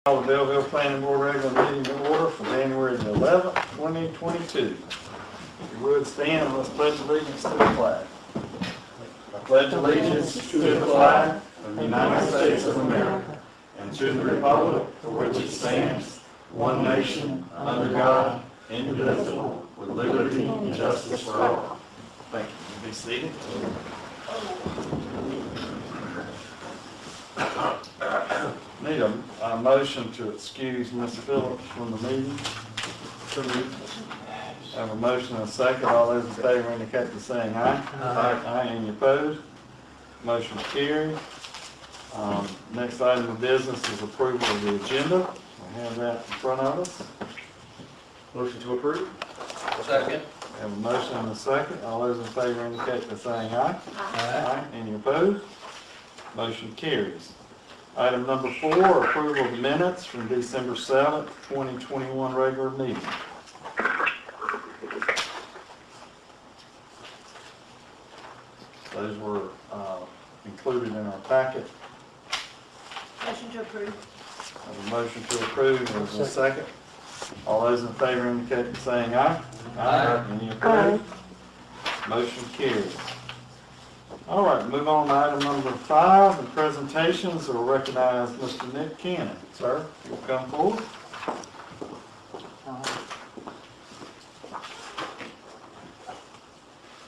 Call the Belville Planning Board regular meeting to order for January the 11th, 2022. If you would stand and let's pledge allegiance to the flag. I pledge allegiance to the flag of the United States of America and to the republic for which it stands, one nation, under God, indivisible, with liberty and justice for all. Thank you. You be seated. Need a motion to excuse Ms. Phillips from the meeting. Have a motion and a second. All those in favor indicate by saying aye. Aye. Any opposed? Motion carried. Next item of business is approval of the agenda. We have that in front of us. Motion to approve. Second. Have a motion and a second. All those in favor indicate by saying aye. Aye. Any opposed? Motion carries. Item number 4, approval of minutes from December 7th, 2021 regular meeting. Those were included in our packet. Motion to approve. Have a motion to approve. There's a second. All those in favor indicate by saying aye. Aye. Any opposed? Motion carries. All right, move on to item number 5, the presentations. Will recognize Mr. Nick Cannon. Sir, you'll come forward.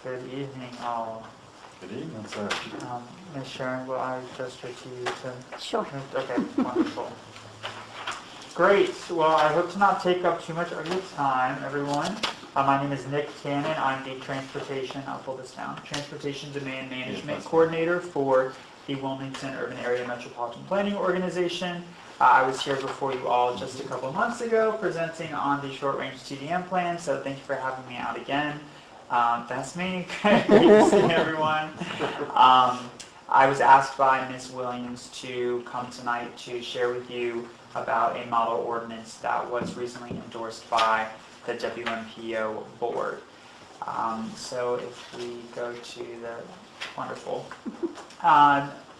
Good evening, all. Good evening, sir. Ms. Sharon, will I gesture to you to? Sure. Okay, wonderful. Great. Well, I hope to not take up too much of your time, everyone. My name is Nick Cannon. I'm the I'll pull this down, Transportation Demand Management Coordinator for the Wilmington Urban Area Metropolitan Planning Organization. I was here before you all just a couple months ago presenting on the short-range TDM plan, so thank you for having me out again. That's me. Great to see everyone. I was asked by Ms. Williams to come tonight to share with you about a model ordinance that was recently endorsed by the WMPO board. So if we go to the wonderful.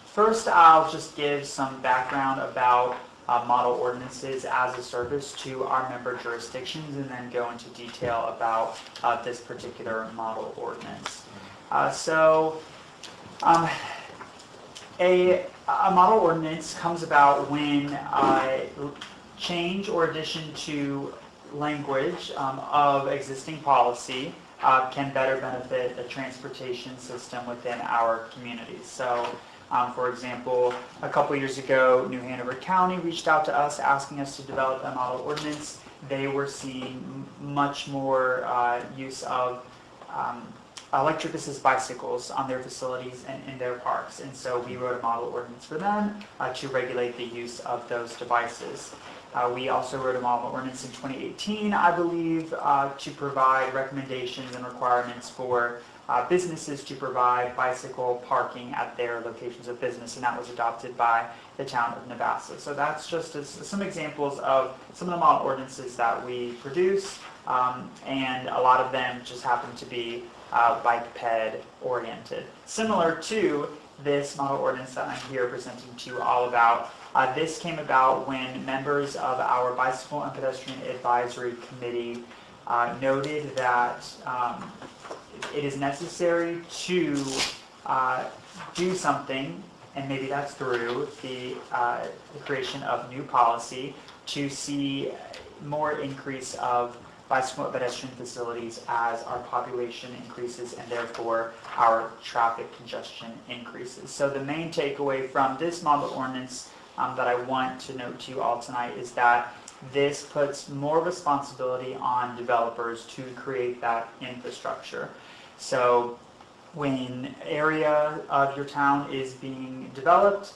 First, I'll just give some background about model ordinances as a service to our member jurisdictions, and then go into detail about this particular model ordinance. A model ordinance comes about when change or addition to language of existing policy can better benefit the transportation system within our communities. So, for example, a couple years ago, New Hanover County reached out to us asking us to develop a model ordinance. They were seeing much more use of electric assist bicycles on their facilities and in their parks. And so we wrote a model ordinance for them to regulate the use of those devices. We also wrote a model ordinance in 2018, I believe, to provide recommendations and requirements for businesses to provide bicycle parking at their locations of business, and that was adopted by the town of Navassa. So that's just some examples of some of the model ordinances that we produce, and a lot of them just happen to be bike-ped oriented. Similar to this model ordinance that I'm here presenting to you all about. This came about when members of our Bicycle and Pedestrian Advisory Committee noted that it is necessary to do something, and maybe that's through the creation of new policy, to see more increase of bicycle and pedestrian facilities as our population increases and therefore our traffic congestion increases. So the main takeaway from this model ordinance that I want to note to you all tonight is that this puts more responsibility on developers to create that infrastructure. So when area of your town is being developed,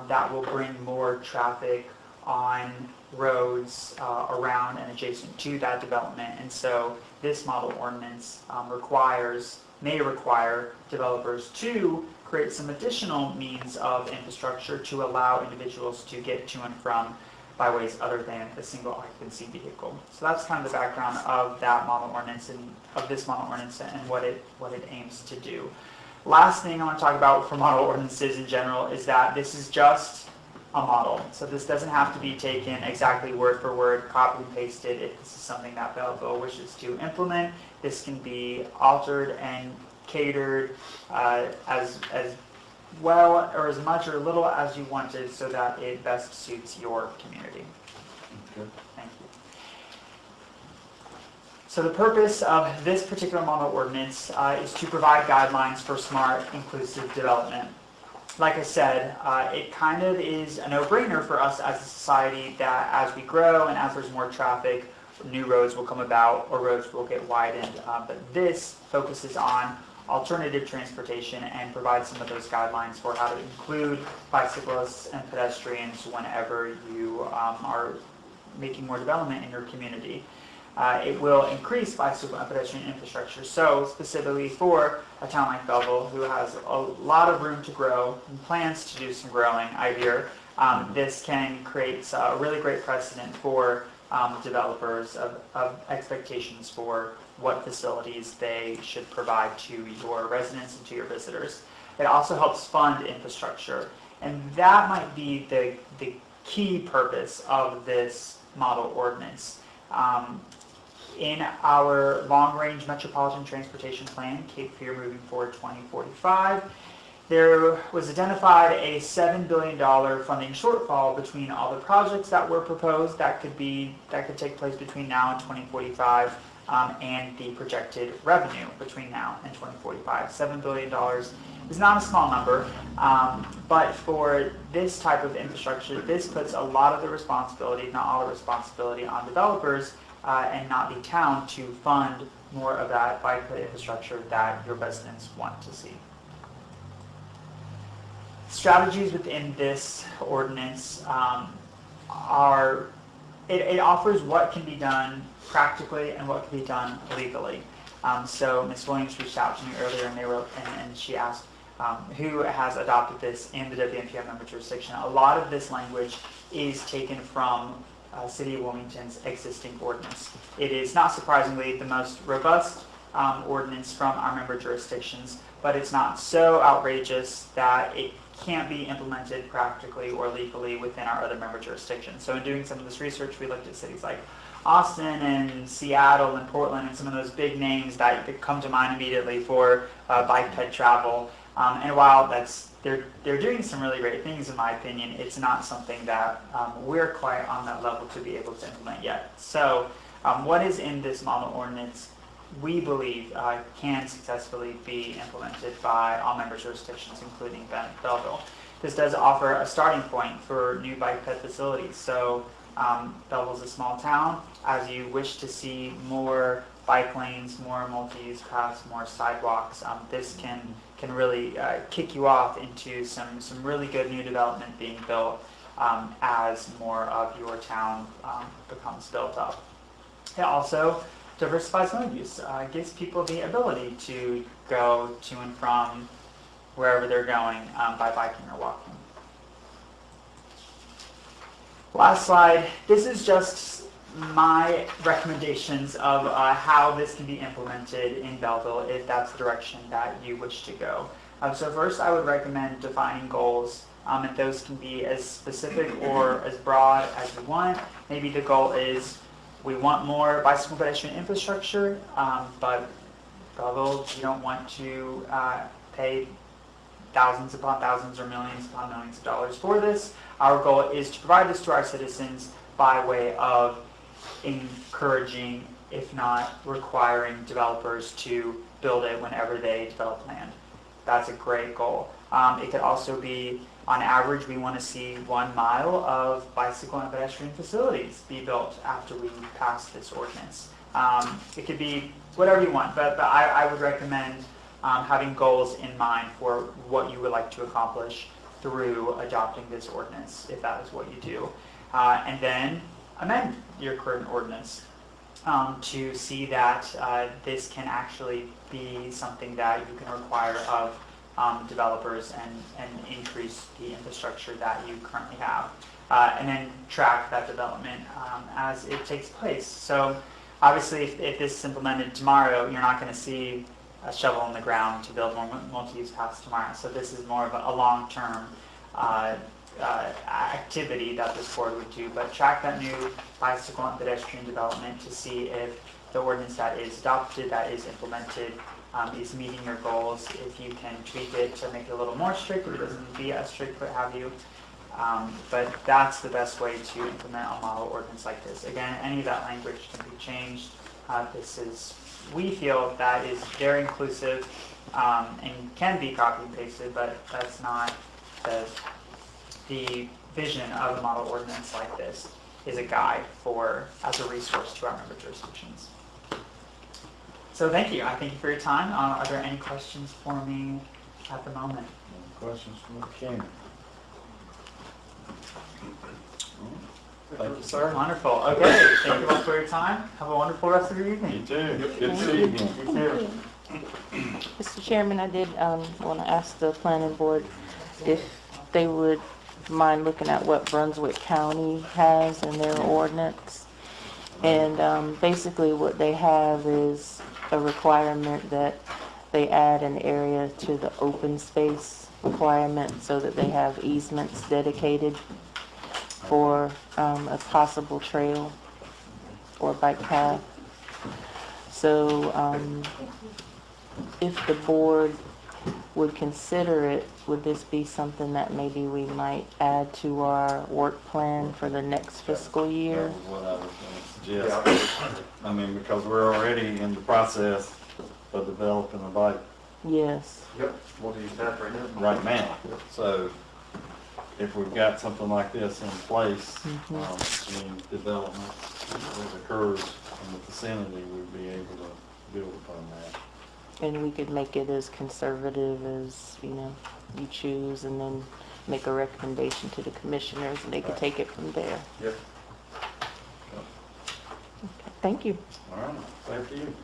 that will bring more traffic on roads around and adjacent to that development. And so this model ordinance may require developers to create some additional means of infrastructure to allow individuals to get to and from by ways other than a single occupancy vehicle. So that's kind of the background of that model ordinance and of this model ordinance and what it aims to do. Last thing I want to talk about for model ordinances in general is that this is just a model. So this doesn't have to be taken exactly word for word, copied and pasted. If this is something that Belville wishes to implement, this can be altered and catered as well or as much or little as you wanted so that it best suits your community. Okay. Thank you. So the purpose of this particular model ordinance is to provide guidelines for smart, inclusive development. Like I said, it kind of is a no-brainer for us as a society that as we grow and as there's more traffic, new roads will come about or roads will get widened. But this focuses on alternative transportation and provides some of those guidelines for how to include bicyclists and pedestrians whenever you are making more development in your community. It will increase bicycle and pedestrian infrastructure. So specifically for a town like Belville, who has a lot of room to grow and plans to do some growing, I hear, this can create a really great precedent for developers of expectations for what facilities they should provide to your residents and to your visitors. It also helps fund infrastructure. And that might be the key purpose of this model ordinance. In our long-range metropolitan transportation plan, Cape Fear Moving Forward 2045, there was identified a $7 billion funding shortfall between all the projects that were proposed that could take place between now and 2045, and the projected revenue between now and 2045. $7 billion is not a small number, but for this type of infrastructure, this puts a lot of the responsibility, not all the responsibility, on developers and not the town to fund more of that bike ped infrastructure that your residents want to see. Strategies within this ordinance it offers what can be done practically and what can be done legally. So Ms. Williams reached out to me earlier and she asked who has adopted this in the WMPF member jurisdiction. A lot of this language is taken from City of Wilmington's existing ordinance. It is not surprisingly the most robust ordinance from our member jurisdictions, but it's not so outrageous that it can't be implemented practically or legally within our other member jurisdictions. So in doing some of this research, we looked at cities like Austin and Seattle and Portland and some of those big names that come to mind immediately for bike ped travel. And while they're doing some really great things, in my opinion, it's not something that we're quite on that level to be able to implement yet. So what is in this model ordinance, we believe can successfully be implemented by all member jurisdictions, including Belville. This does offer a starting point for new bike ped facilities. So Belville's a small town. As you wish to see more bike lanes, more multi-use paths, more sidewalks, this can really kick you off into some really good new development being built as more of your town becomes built up. It also diversifies land use, gives people the ability to go to and from wherever they're going by biking or walking. Last slide. This is just my recommendations of how this can be implemented in Belville if that's the direction that you wish to go. So first I would recommend defining goals, and those can be as specific or as broad as you want. Maybe the goal is we want more bicycle pedestrian infrastructure, but Belville, you don't want to pay thousands upon thousands or millions upon millions of dollars for this. Our goal is to provide this to our citizens by way of encouraging, if not requiring, developers to build it whenever they develop land. That's a great goal. It could also be, on average, we want to see 1 mile of bicycle and pedestrian facilities be built after we pass this ordinance. It could be whatever you want, but I would recommend having goals in mind for what you would like to accomplish through adopting this ordinance, if that is what you do. And then amend your current ordinance to see that this can actually be something that you can require of developers and increase the infrastructure that you currently have. And then track that development as it takes place. So obviously if this is implemented tomorrow, you're not going to see a shovel in the ground to build more multi-use paths tomorrow. So this is more of a long-term activity that this board would do, but track that new bicycle and pedestrian development to see if the ordinance that is adopted, that is implemented, is meeting your goals. If you can tweak it to make it a little more strict, or it doesn't need to be as strict, what have you. But that's the best way to implement a model ordinance like this. Again, any of that language can be changed. We feel that is very inclusive and can be copy and pasted, but that's not the vision of a model ordinance like this. Is a guide as a resource to our member jurisdictions. So thank you. I thank you for your time. Are there any questions for me at the moment? Questions from the king? Thank you, sir. Wonderful. Okay. Thank you all for your time. Have a wonderful rest of your evening. You too. Good to see you again. You too. Mr. Chairman, I did want to ask the planning board if they would mind looking at what Brunswick County has in their ordinance. And basically what they have is a requirement that they add an area to the open space requirement so that they have easements dedicated for a possible trail or bike path. So if the board would consider it, would this be something that maybe we might add to our work plan for the next fiscal year? That was what I was going to suggest. I mean, because we're already in the process of developing a bike Yes. Yep, multi-use path right now. right now. So if we've got something like this in place, any development that occurs in the vicinity, we'd be able to build upon that. And we could make it as conservative as, you choose, and then make a recommendation to the commissioners, and they could take it from there. Yep. Okay, thank you. All right, thank you.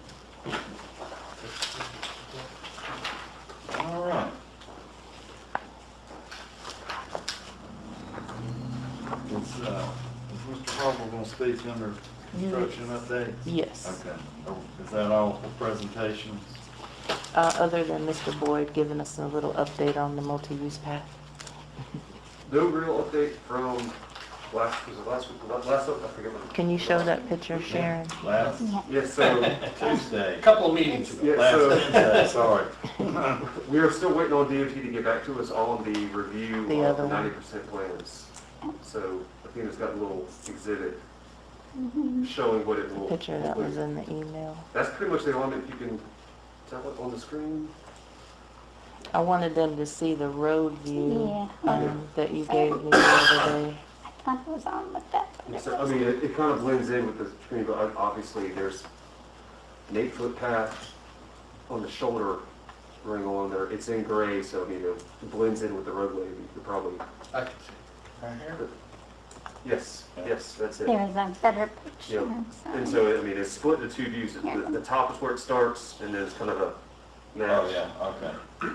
All right. Is Mr. Harville going to speak under construction update? Yes. Okay. Is that all for presentations? Other than Mr. Boyd giving us a little update on the multi-use path. No real update from last week? Last up, I forget what. Can you show that picture, Sharon? Last Yes, so, Tuesday. couple of meetings ago. Yeah, Last so, Tuesday, sorry. we are still waiting on DOT to get back to us on the review The of other the one. 90% plans. So, I think it's got a little exhibit showing what it will. Picture that was in the email. That's pretty much the element you can tell it on the screen. I wanted them to see the road view Yeah. that you gave me the other day. I thought it was on with that. but it So, I wasn't. mean, it kind of blends in with the screen, but obviously there's an 8-foot path on the shoulder going on there. It's in gray, so I mean, it blends in with the roadway. You could probably, Right here? yes, that's it. There's a better picture. Yep. And so, I mean, it's split into two views. The top is where it starts, and then it's kind of a match. Oh, yeah, okay.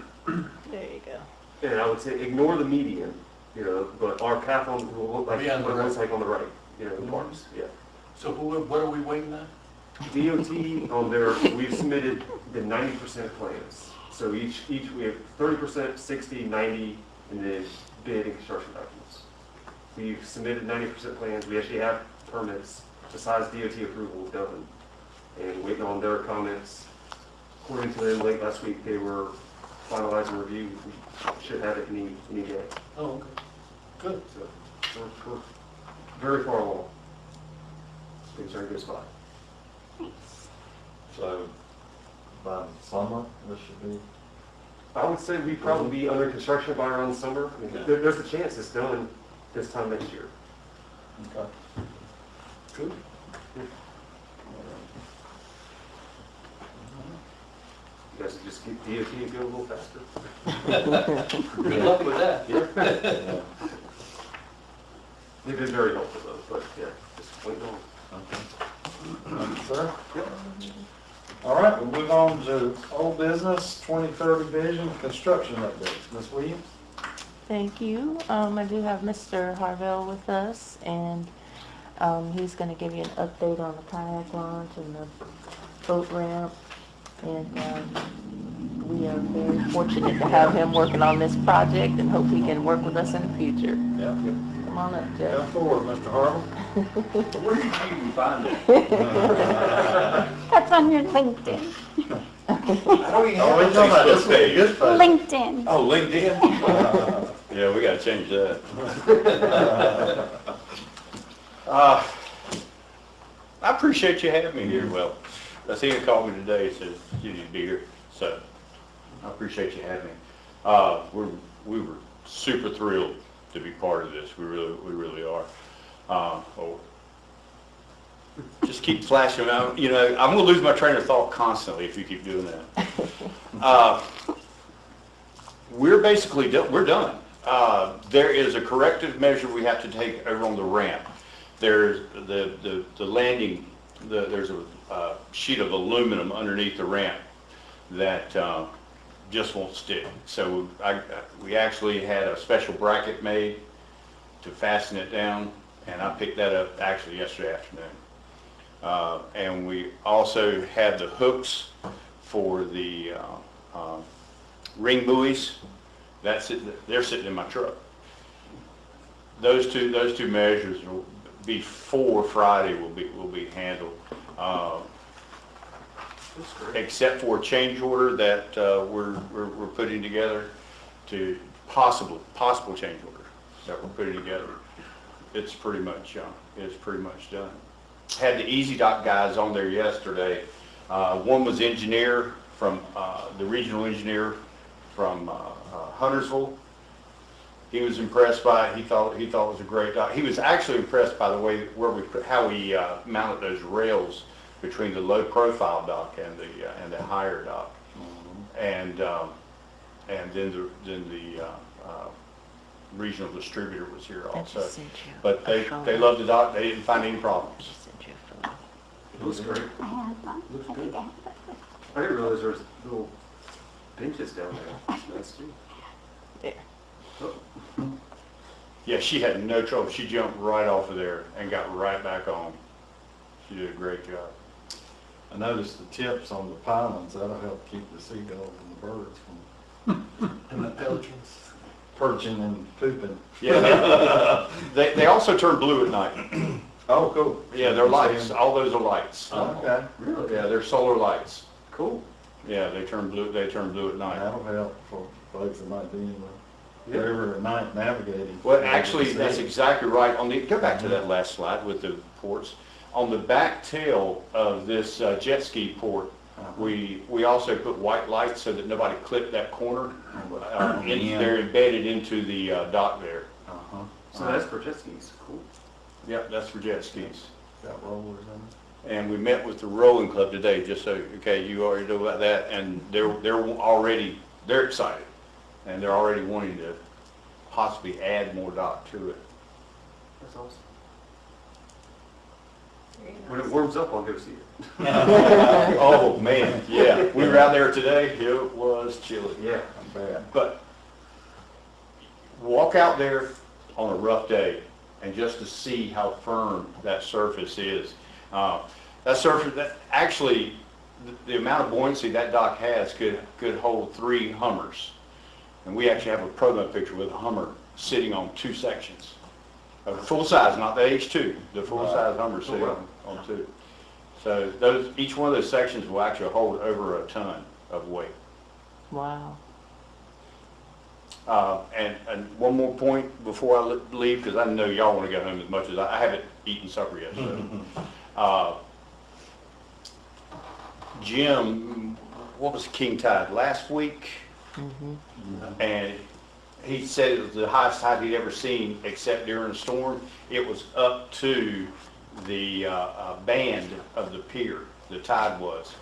There you go. And I would say ignore the median, but our path will look like Be on the what it looks right. like on the right, the parks, yeah. So what are we waiting on? DOT on there, we've submitted the 90% plans. So each we have 30%, 60, 90, and then bid and construction documents. We've submitted 90% plans. We actually have permits besides DOT approval done, and waiting on their comments. According to them, late last week, they were finalizing review. We should have it any day. Oh, okay. Good. So we're very far along. Things are in a good spot. So by summer, this should be, I would say we'd probably be under construction by around summer. I mean, Yeah. there's a chance it's done this time next year. okay. Good. You guys just get DOT and go a little faster. Good luck with that. Yeah. They've been very helpful though, but yeah, just waiting on. Okay. Thank you, sir. All right, we'll move on to old business, 2030 vision, construction updates. Ms. Williams? Thank you. I do have Mr. Harvell with us, and he's going to give you an update on the kayak launch and the boat ramp. And we are very fortunate to have him working on this project and hope he can work with us in the future. Yeah. Come on up, Jeff. Come forward, Mr. Harville. Where did you even find that? That's on your LinkedIn. I don't even Oh, have he's talking about this Facebook page, this page. LinkedIn. Oh, LinkedIn? Yeah, we gotta change that. I appreciate you having me here. Well, Athena called me today and said you need to be here, so I appreciate you having me. We were super thrilled to be part of this. We really are. Just keep flashing out. You know, I'm gonna lose my train of thought constantly if you keep doing that. We're basically we're done. There is a corrective measure we have to take over on the ramp. There's the landing, there's a sheet of aluminum underneath the ramp that just won't stick. So we actually had a special bracket made to fasten it down, and I picked that up actually yesterday afternoon. And we also had the hooks for the ring buoys. They're sitting in my truck. Those two measures will, before Friday will be handled. Except for a change order that we're putting together to possible change order that we're putting together. It's pretty much done. Had the Easy Dock guys on there yesterday. One was engineer from the regional engineer from Huntersville. He was impressed by it. He thought it was a great dock. He was actually impressed by the way how we mounted those rails between the low profile dock and the higher dock. And then the regional distributor was here also. But they loved the dock. They didn't find any problems. It looks great. I have one. Looks I good. think I have that. I didn't realize there was little benches down there. That's too. There. Oh, Yeah, she had no trouble. She jumped right off of there and got right back on. She did a great job. I noticed the tips on the pylons, that'll help keep the seagulls and the birds from And the pelicans. perching and pooping. Yeah, they also turn blue at night. Oh, cool. Yeah, they're lights. All those are lights. Okay, really? Yeah, they're solar lights. Cool. Yeah, they turn blue at night. that'll help for folks that might be in the Yeah. river at night navigating. Well, actually, that's exactly right. Go back to that last slide with the ports. On the back tail of this jet ski port, we also put white lights so that nobody clipped that corner. They're embedded into the dock there. Uh-huh. So that's for jet skis. Cool. Yep, that's for jet skis. Got rollers in it. And we met with the rowing club today, just so, okay, you already know about that, and they're excited. And they're already wanting to possibly add more dock to it. That's awesome. When it warms up, I'll go see it. Oh, man, yeah, we were out there today, it was chilly. Yeah. Not bad. But walk out there on a rough day and just to see how firm that surface is. That surface, actually, the amount of buoyancy that dock has could hold 3 Hummers. And we actually have a promo picture with a Hummer sitting on 2 sections. Full size, not the H2, the full size Hummer sitting on 2. So each one of those sections will actually hold over a ton of weight. Wow. And one more point before I leave, because I know y'all want to go home as much as I haven't eaten supper yet. So, Jim, what was king tide last week? And he said it was the highest tide he'd ever seen, except during a storm. It was up to the band of the pier. The tide was,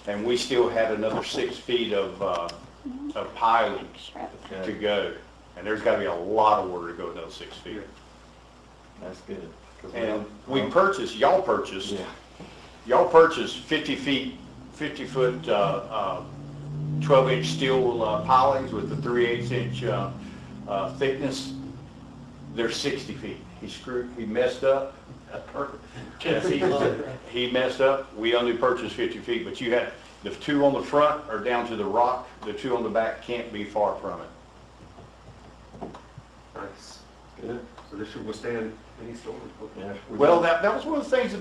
and we still had another 6 feet of piling to go, and there's got to be a lot of water to go another 6 feet. That's good. 'Cause And don't- y'all purchased 50 foot 12-inch steel pilings with the 3/8 inch thickness. They're 60 feet. He messed up. Yes, he messed up. We only purchased 50 feet, but The two on the front are down to the rock, the two on the back can't be far from it. Nice. Good. So this should withstand any storm. Yeah. Well, that was one of the things the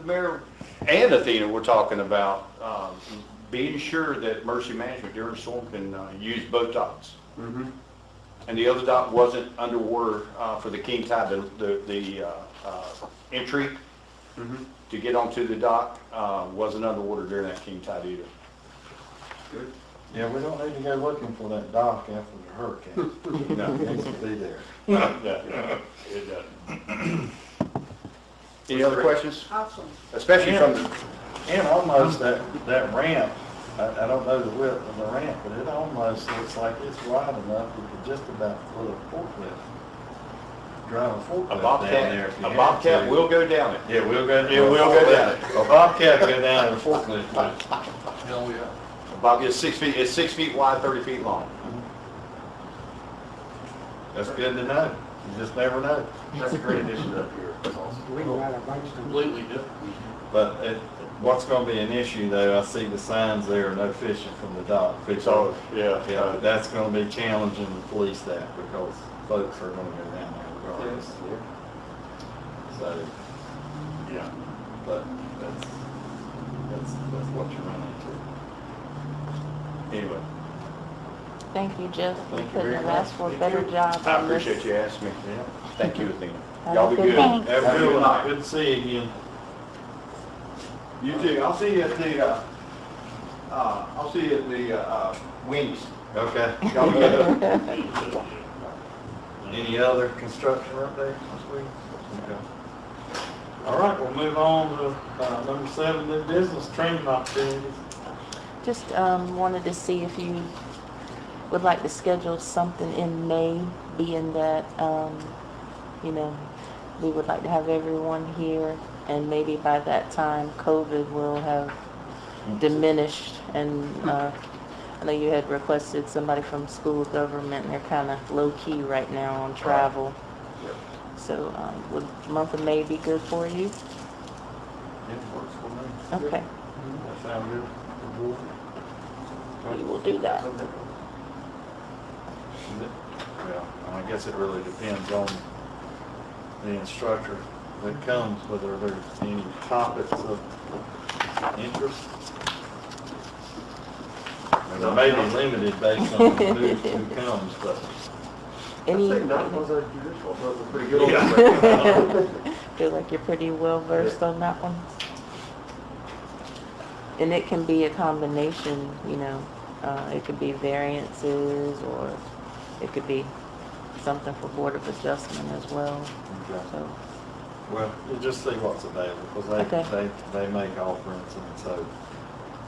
mayor and Athena were talking about, being sure that Mercy Management during the storm can use both docks. Mm-hmm. And the other dock wasn't underwater for the king tide, the entry Mm-hmm. to get onto the dock wasn't underwater during that king tide either. Good. Yeah, we don't need to go looking for that dock after the hurricane. No. It needs to be there. It doesn't. Any other questions? Awesome. Especially from the, And almost that ramp, I don't know the width of the ramp, but it almost looks like it's wide enough you could just about put a forklift, drive a a forklift down there. bobcat, if you a had bobcat to. will go down it. Yeah, we'll go. It will go down it. A bobcat go down and a forklift goes. Hell, yeah. It's 6 feet, it's 6 feet wide, 30 feet long. That's good to know. You just never know. That's a great addition up here. That's awesome. Completely different. But what's gonna be an issue though, I see the signs there, no fishing from the dock. It's all, yeah. Yeah, that's gonna be challenging to police that because folks are gonna go down there regardless. So, Yeah. but that's what you run into. Anyway, Thank you, Jeff. We Thank you couldn't very have asked for a much. better job I on this. appreciate you asking me. Yeah. Thank you, Athena. Have Y'all a be good good. night. Have a Have a good good one. night. Good to see you again. You too. I'll see you at the, Wendy's. Okay. Y'all be good. Any other construction updates this week? Okay. All right, we'll move on to number 7, new business training opportunities. Just wanted to see if you would like to schedule something in May, being that, we would like to have everyone here, and maybe by that time, COVID will have diminished, and I know you had requested somebody from school government, and they're kind of low-key right now on travel. Yep. So would the month of May be good for you? It works for me. Okay, That sound good? we will do that. Yeah, I guess it really depends on the instructor that comes, whether there's any topics of interest. And it may be limited based on who comes, but. Any, I'd say not was a judicial, but was pretty good. feel like you're pretty well versed on that one? And it can be a combination, it could be variances, or it could be something for Board of Adjustment as well, so. Well, you just see what's available, because Okay. they make offerings, and so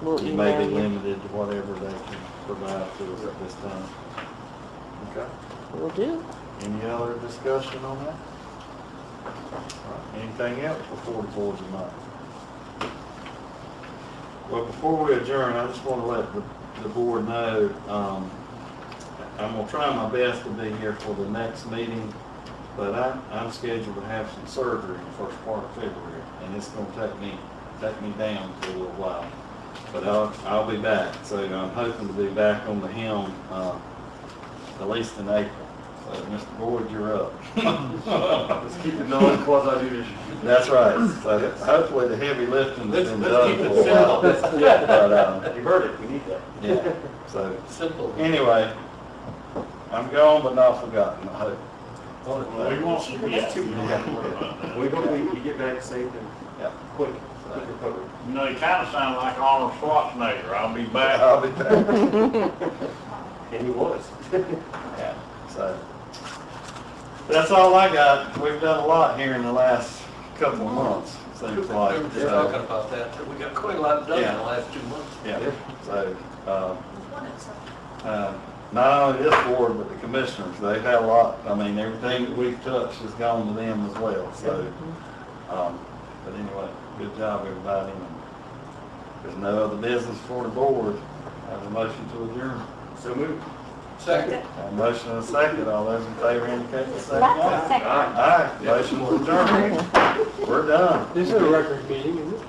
We'll you may email be you. limited to whatever they can provide to us at this time. Okay. Will do. Any other discussion on that? All right, anything else before the board's tonight? Well, before we adjourn, I just want to let the board know, I'm going to try my best to be here for the next meeting, but I'm scheduled to have some surgery in the first part of February, and it's going to take me down for a little while. But I'll be back, so I'm hoping to be back on the helm at least in April. So, Mr. Boyd, you're up. Let's keep it non-quasi-judicial. That's right. So hopefully the heavy lifting's been done keep it for a while. simple. But, You heard it, we need that. yeah, so Simple. anyway, I'm gone but not forgotten, I hope. Well, we want you to get to. We hope you get back safe and Yeah. quick recovery. You know, you kind of sound like Arnold Schwarzenegger. I'll be back. I'll be back. And he was. Yeah, so. That's all I got. We've done a lot here in the last couple of months, seems like. We were talking about that. We got quite a lot done in the last 2 months. Yeah, so, not only this board, but the commissioners, they've had a lot, I mean, everything that we've touched has gone to them as well, so. But anyway, good job, everybody, and if there's no other business for the board, I have a motion to adjourn. So moved. Second. A motion and a second, all those in favor indicate by saying Lots of aye. seconds. Aye, motion to adjourn, we're done. This is a record meeting, isn't it?